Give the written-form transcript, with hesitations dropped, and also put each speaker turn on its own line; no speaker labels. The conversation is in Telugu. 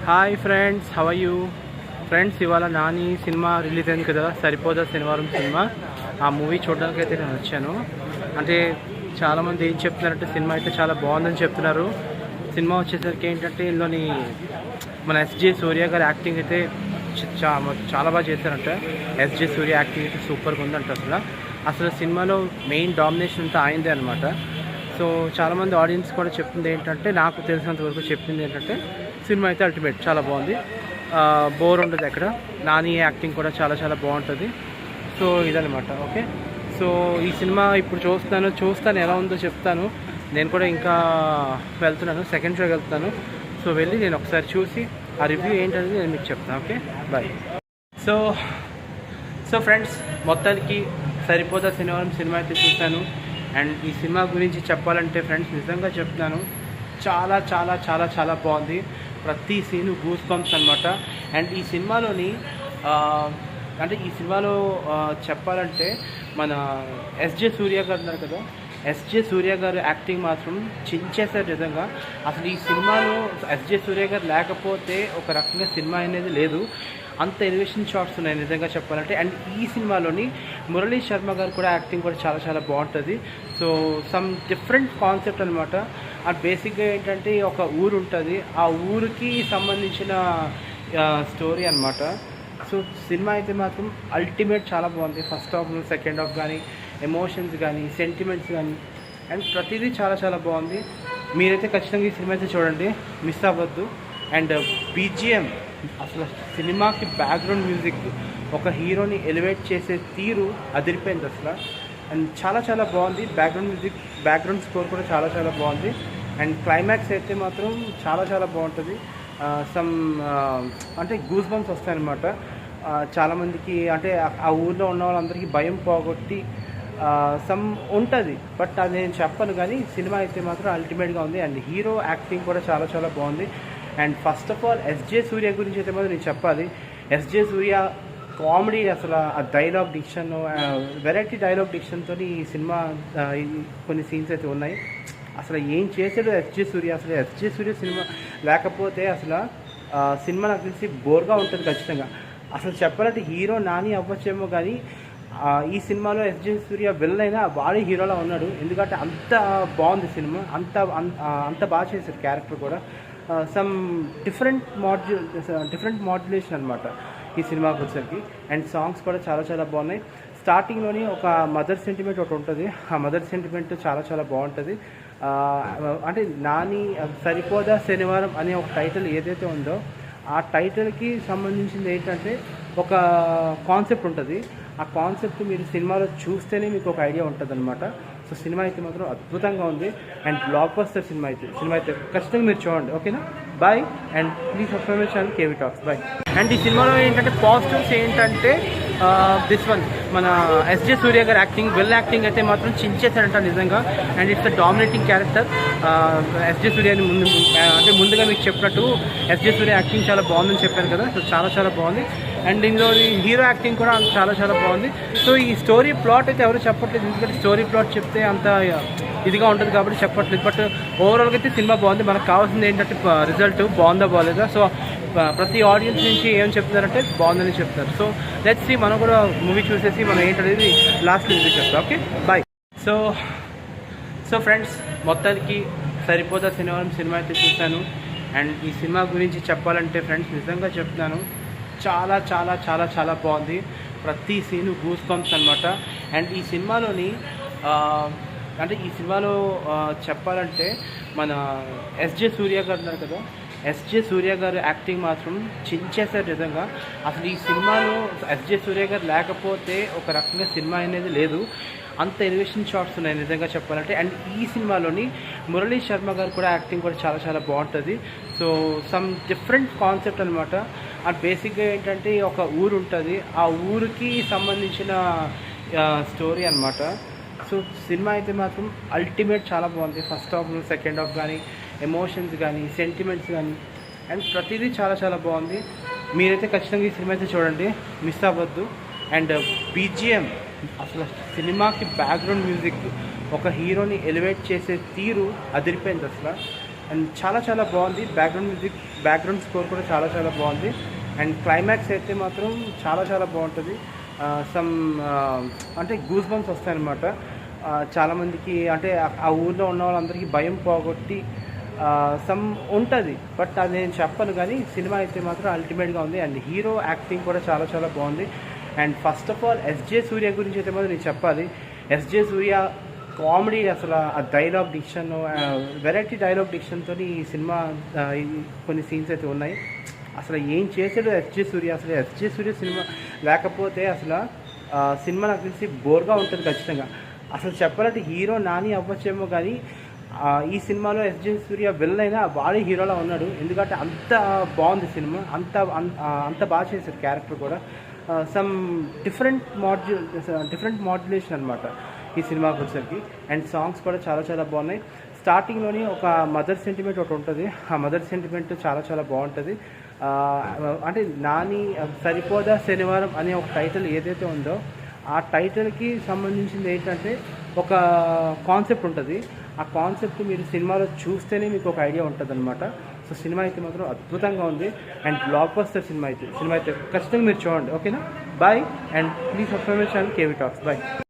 Hi friends, how are you friends? ఇవాళ నాని సినిమా రిలీజ్ అయింది కదా, సరిపోదా శనివారం సినిమా. ఆ మూవీ చూడడానికి అయితే నేను వచ్చాను. అంటే చాలామంది ఏం చెప్తున్నారంటే సినిమా అయితే చాలా బాగుందని చెప్తున్నారు. సినిమా వచ్చేసరికి ఏంటంటే ఇందులోని మన ఎస్జే సూర్య గారి యాక్టింగ్ అయితే చాలా బాగా చేశారంట. ఎస్జే సూర్య యాక్టింగ్ అయితే సూపర్గా ఉందంట. అసలు సినిమాలో మెయిన్ డామినేషన్ అంతా అయిందే అనమాట. సో చాలామంది ఆడియన్స్ కూడా చెప్తుంది ఏంటంటే, నాకు తెలిసినంత వరకు చెప్పింది ఏంటంటే సినిమా అయితే అల్టిమేట్, చాలా బాగుంది, బోర్ ఉండదు ఎక్కడ. నాని యాక్టింగ్ కూడా చాలా చాలా బాగుంటుంది. సో ఇదనమాట. ఓకే, సో ఈ సినిమా ఇప్పుడు చూస్తాను ఎలా ఉందో చెప్తాను. నేను కూడా ఇంకా వెళ్తున్నాను, సెకండ్ షోకి వెళ్తాను. సో వెళ్ళి నేను ఒకసారి చూసి ఆ రివ్యూ ఏంటనేది నేను మీకు చెప్తాను. Okay, bye. సో ఫ్రెండ్స్, మొత్తానికి సరిపోదా శనివారం సినిమా అయితే చూశాను. అండ్ ఈ సినిమా గురించి చెప్పాలంటే ఫ్రెండ్స్, నిజంగా చెప్తున్నాను, చాలా చాలా చాలా చాలా బాగుంది. ప్రతి సీను గూస్ బంప్స్ అనమాట. అండ్ ఈ సినిమాలోని చెప్పాలంటే మన ఎస్జే సూర్య గారు ఉన్నారు కదా, ఎస్జే సూర్య గారు యాక్టింగ్ మాత్రం చించేశారు నిజంగా. అసలు ఈ సినిమాలో ఎస్జే సూర్య గారు లేకపోతే ఒక రకంగా సినిమా అనేది లేదు. అంత ఎలివేషన్ షాట్స్ ఉన్నాయి నిజంగా చెప్పాలంటే. అండ్ ఈ సినిమాలోని మురళీ శర్మ గారు కూడా యాక్టింగ్ కూడా చాలా చాలా బాగుంటుంది. సో సమ్ డిఫరెంట్ కాన్సెప్ట్ అనమాట. అండ్ బేసిక్గా ఏంటంటే ఒక ఊరు ఉంటుంది, ఆ ఊరికి సంబంధించిన స్టోరీ అనమాట. సో సినిమా అయితే మాత్రం అల్టిమేట్, చాలా బాగుంది. ఫస్ట్ హాఫ్, సెకండ్ హాఫ్ కానీ, ఎమోషన్స్ కానీ, సెంటిమెంట్స్ కానీ, అండ్ ప్రతిదీ చాలా చాలా బాగుంది. మీరైతే ఖచ్చితంగా ఈ సినిమా అయితే చూడండి, మిస్ అవ్వద్దు. అండ్ బీజిఎం, అసలు సినిమాకి బ్యాక్గ్రౌండ్ మ్యూజిక్, ఒక హీరోని ఎలివేట్ చేసే తీరు అదిరిపోయింది అసలు. అండ్ చాలా చాలా బాగుంది. బ్యాక్గ్రౌండ్ మ్యూజిక్, బ్యాక్గ్రౌండ్ స్కోర్ కూడా చాలా చాలా బాగుంది. అండ్ క్లైమాక్స్ అయితే మాత్రం చాలా చాలా బాగుంటుంది. అంటే గూస్ బంప్స్ వస్తాయన్నమాట. చాలామందికి అంటే ఆ ఊళ్ళో ఉన్న వాళ్ళందరికీ భయం పోగొట్టి సమ్ ఉంటుంది, బట్ అది నేను చెప్పను. కానీ సినిమా అయితే మాత్రం అల్టిమేట్గా ఉంది. అండ్ హీరో యాక్టింగ్ కూడా చాలా చాలా బాగుంది. And first of all SJ Surya గురించి అయితే మాత్రం నేను చెప్పాలి. ఎస్జే సూర్య కామెడీ, అసలు ఆ డైలాగ్ డిక్షన్, వెరైటీ డైలాగ్ డిక్షన్తో ఈ సినిమా కొన్ని సీన్స్ అయితే ఉన్నాయి. అసలు ఏం చేశాడు ఎస్జే సూర్య. అసలు ఎస్జే సూర్య సినిమా లేకపోతే అసలు సినిమా నాకు తెలిసి బోర్గా ఉంటుంది ఖచ్చితంగా. అసలు చెప్పాలంటే హీరో నాని అవ్వచ్చేమో, కానీ ఈ సినిమాలో ఎస్జే సూర్య విలన్ అయినా వాడే హీరోలా ఉన్నాడు. ఎందుకంటే అంత బాగుంది సినిమా, అంత బాగా చేశారు క్యారెక్టర్ కూడా. సమ్ డిఫరెంట్ మాడ్యులేషన్ అనమాట ఈ సినిమాకి వచ్చేసరికి. అండ్ సాంగ్స్ కూడా చాలా చాలా బాగున్నాయి. స్టార్టింగ్లోని ఒక మదర్ సెంటిమెంట్ ఒకటి ఉంటుంది, ఆ మదర్ సెంటిమెంట్ చాలా చాలా బాగుంటుంది. అంటే నాని సరిపోదా శనివారం అనే ఒక టైటిల్ ఏదైతే ఉందో, ఆ టైటిల్కి సంబంధించింది ఏంటంటే ఒక కాన్సెప్ట్ ఉంటుంది. ఆ కాన్సెప్ట్ మీరు సినిమాలో చూస్తేనే మీకు ఒక ఐడియా ఉంటుంది అనమాట. సో సినిమా అయితే మాత్రం అద్భుతంగా ఉంది. అండ్ బ్లాక్ బస్టర్ సినిమా అయితే ఖచ్చితంగా మీరు చూడండి. ఓకేనా, bye. And please subscribe my channel KV talks. Bye. And ఈ సినిమాలో ఏంటంటే పాజిటివ్స్ ఏంటంటే దిస్ వన్, మన SJ Surya garu acting, will acting అయితే మాత్రం చించేశారంట నిజంగా. And it's the dominating character. ఎస్జే సూర్యని ముందుగా మీకు చెప్పినట్టు ఎస్జే సూర్య యాక్టింగ్ చాలా బాగుందని చెప్పాను కదా. సో చాలా చాలా బాగుంది. అండ్ ఇందులో హీరో యాక్టింగ్ కూడా చాలా చాలా బాగుంది. సో ఈ స్టోరీ ప్లాట్ అయితే ఎవరు చెప్పట్లేదు, ఎందుకంటే స్టోరీ ప్లాట్ చెప్తే అంత ఇదిగా ఉంటుంది కాబట్టి చెప్పట్లేదు. బట్ ఓవరాల్గా అయితే సినిమా బాగుంది. మనకు కావాల్సింది ఏంటంటే రిజల్ట్ బాగుందా బాగాలేదా. సో ప్రతి ఆడియన్స్ నుంచి ఏం చెప్తున్నారంటే బాగుందని చెప్తారు. సో లెట్స్ సీ, మనం కూడా మూవీ చూసేసి మనం ఏంటనేది లాస్ట్లో రివ్యూ చెప్తాం. Okay, bye. సో ఫ్రెండ్స్, మొత్తానికి సరిపోదా శనివారం సినిమా అయితే చూశాను. అండ్ ఈ సినిమా గురించి చెప్పాలంటే ఫ్రెండ్స్, నిజంగా చెప్తున్నాను, చాలా చాలా చాలా చాలా బాగుంది. ప్రతి సీను గూస్ బంప్స్ అనమాట. అండ్ ఈ సినిమాలో చెప్పాలంటే మన ఎస్జే సూర్య గారు ఉన్నారు కదా, ఎస్జే సూర్య గారు యాక్టింగ్ మాత్రం చించేశారు నిజంగా. అసలు ఈ సినిమాలో ఎస్జే సూర్య గారు లేకపోతే ఒక రకంగా సినిమా అనేది లేదు. అంత ఎలివేషన్ షాట్స్ ఉన్నాయి నిజంగా చెప్పాలంటే. అండ్ ఈ సినిమాలోని మురళీ శర్మ గారు కూడా యాక్టింగ్ కూడా చాలా చాలా బాగుంటుంది. సో సమ్ డిఫరెంట్ కాన్సెప్ట్ అనమాట. అండ్ బేసిక్గా ఏంటంటే ఒక ఊరు ఉంటుంది, ఆ ఊరికి సంబంధించిన స్టోరీ అనమాట. సో సినిమా అయితే మాత్రం అల్టిమేట్, చాలా బాగుంది. ఫస్ట్ హాఫ్, సెకండ్ హాఫ్ కానీ, ఎమోషన్స్ కానీ, సెంటిమెంట్స్ కానీ, అండ్ ప్రతిదీ చాలా చాలా బాగుంది. మీరైతే ఖచ్చితంగా ఈ సినిమా అయితే చూడండి, మిస్ అవ్వద్దు. అండ్ బీజిఎం, అసలు సినిమాకి బ్యాక్గ్రౌండ్ మ్యూజిక్, ఒక హీరోని ఎలివేట్ చేసే తీరు అదిరిపోయింది అసలు. అండ్ చాలా చాలా బాగుంది. బ్యాక్గ్రౌండ్ మ్యూజిక్, బ్యాక్గ్రౌండ్ స్కోర్ కూడా చాలా చాలా బాగుంది. అండ్ క్లైమాక్స్ అయితే మాత్రం చాలా చాలా బాగుంటుంది. సమ్ అంటే గూస్ బంప్స్ వస్తాయన్నమాట. చాలామందికి అంటే ఆ ఊర్లో ఉన్న వాళ్ళందరికీ భయం పోగొట్టి సమ్ ఉంటుంది, బట్ అది నేను చెప్పను కానీ సినిమా అయితే మాత్రం అల్టిమేట్గా ఉంది. అండ్ హీరో యాక్టింగ్ కూడా చాలా చాలా బాగుంది. And first of all SJ Surya గురించి అయితే మాత్రం నేను చెప్పాలి. ఎస్జే సూర్య కామెడీ, అసలు ఆ డైలాగ్ డిక్షన్, వెరైటీ డైలాగ్ డిక్షన్తో ఈ సినిమా కొన్ని సీన్స్ అయితే ఉన్నాయి. అసలు ఏం చేశాడు ఎస్జే సూర్య. అసలు ఎస్జే సూర్య సినిమా లేకపోతే అసలు సినిమా నాకు తెలిసి బోర్గా ఉంటుంది ఖచ్చితంగా. అసలు చెప్పాలంటే హీరో నాని అవ్వచ్చేమో కానీ ఈ సినిమాలో ఎస్జే సూర్య విలన్ అయినా వాడే హీరోలా ఉన్నాడు. ఎందుకంటే అంత బాగుంది సినిమా, అంత బాగా చేశారు క్యారెక్టర్ కూడా. సమ్ డిఫరెంట్ మాడ్యులేషన్ అనమాట ఈ సినిమాకి వచ్చేసరికి. అండ్ సాంగ్స్ కూడా చాలా చాలా బాగున్నాయి. స్టార్టింగ్లోని ఒక మదర్ సెంటిమెంట్ ఒకటి ఉంటుంది. ఆ మదర్ సెంటిమెంట్ చాలా చాలా బాగుంటుంది. అంటే నాని సరిపోదా శనివారం అనే ఒక టైటిల్ ఏదైతే ఉందో ఆ టైటిల్కి సంబంధించింది ఏంటంటే ఒక కాన్సెప్ట్ ఉంటుంది. ఆ కాన్సెప్ట్ మీరు సినిమాలో చూస్తేనే మీకు ఒక ఐడియా ఉంటుంది అనమాట. సో సినిమా అయితే మాత్రం అద్భుతంగా ఉంది. అండ్ బ్లాక్ బస్టర్ సినిమా అయితే ఖచ్చితంగా మీరు చూడండి. ఓకేనా? Bye. And please subscribe my channel KV talks. Bye.